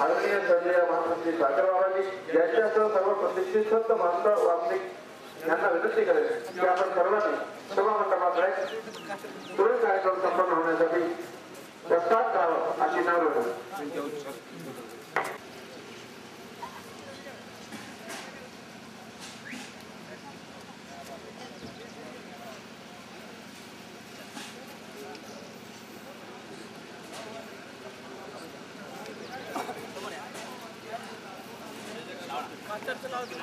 आदरणीय संजय महामंत्री सागर बाबाजी यांच्यासह सर्व प्रतिष्ठित संत मास्टर वाल्मिक यांना विनंती करेल की आपण सर्वांनी सभा मंडपाकडे पुढील कार्यक्रम संपन्न होण्यासाठी प्रस्ताव करावा अशी विनंती.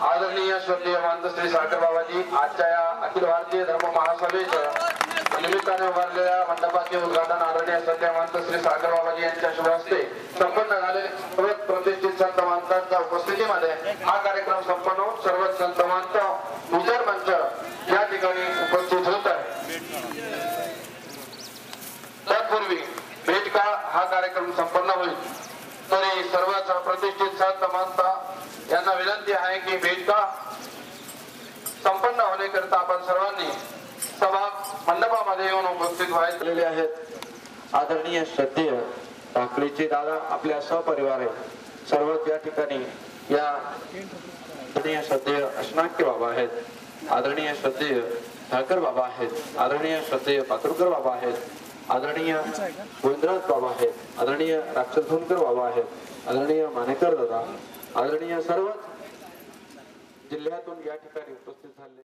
आदरणीय स्वर्गीय महंत श्री सागर बाबाजी आजच्या या अखिल भारतीय धर्म महासभेच्या निमित्ताने उभारलेल्या मंडपाचे उद्घाटन आदरणीय स्वर्गीय महंत श्री सागर बाबाजी यांच्या शुभ हस्ते संपन्न झाले. सर्व प्रतिष्ठित संत महंतांच्या उपस्थितीमध्ये हा कार्यक्रम संपन्न होऊन सर्व संत महंत विचार मंच या ठिकाणी उपस्थित होत आहे. तत्पूर्वी भेटकाळ हा कार्यक्रम संपन्न होईल तरी सर्व प्रतिष्ठित संत महंत यांना विनंती आहे की भेटकाळ संपन्न होण्याकरिता आपण सर्वांनी सभा मंडपामध्ये येऊन उपस्थित व्हायचे आहेत. आदरणीय श्रद्धेय ठाकरेचे दादा आपल्या सहपरिवार आहेत. सर्वच या ठिकाणी या आदरणीय श्रद्धेय अष्णाक्य बाबा आहेत. आदरणीय श्रद्धेय ठाकर बाबा आहेत. आदरणीय श्रद्धेय पातुरकर बाबा आहेत. आदरणीय गोविंदराज बाबा आहेत. आदरणीय राक्षसधोनकर बाबा आहेत. आदरणीय मानेकर दादा, आदरणीय सर्व जिल्ह्यातून या ठिकाणी उपस्थित झाले.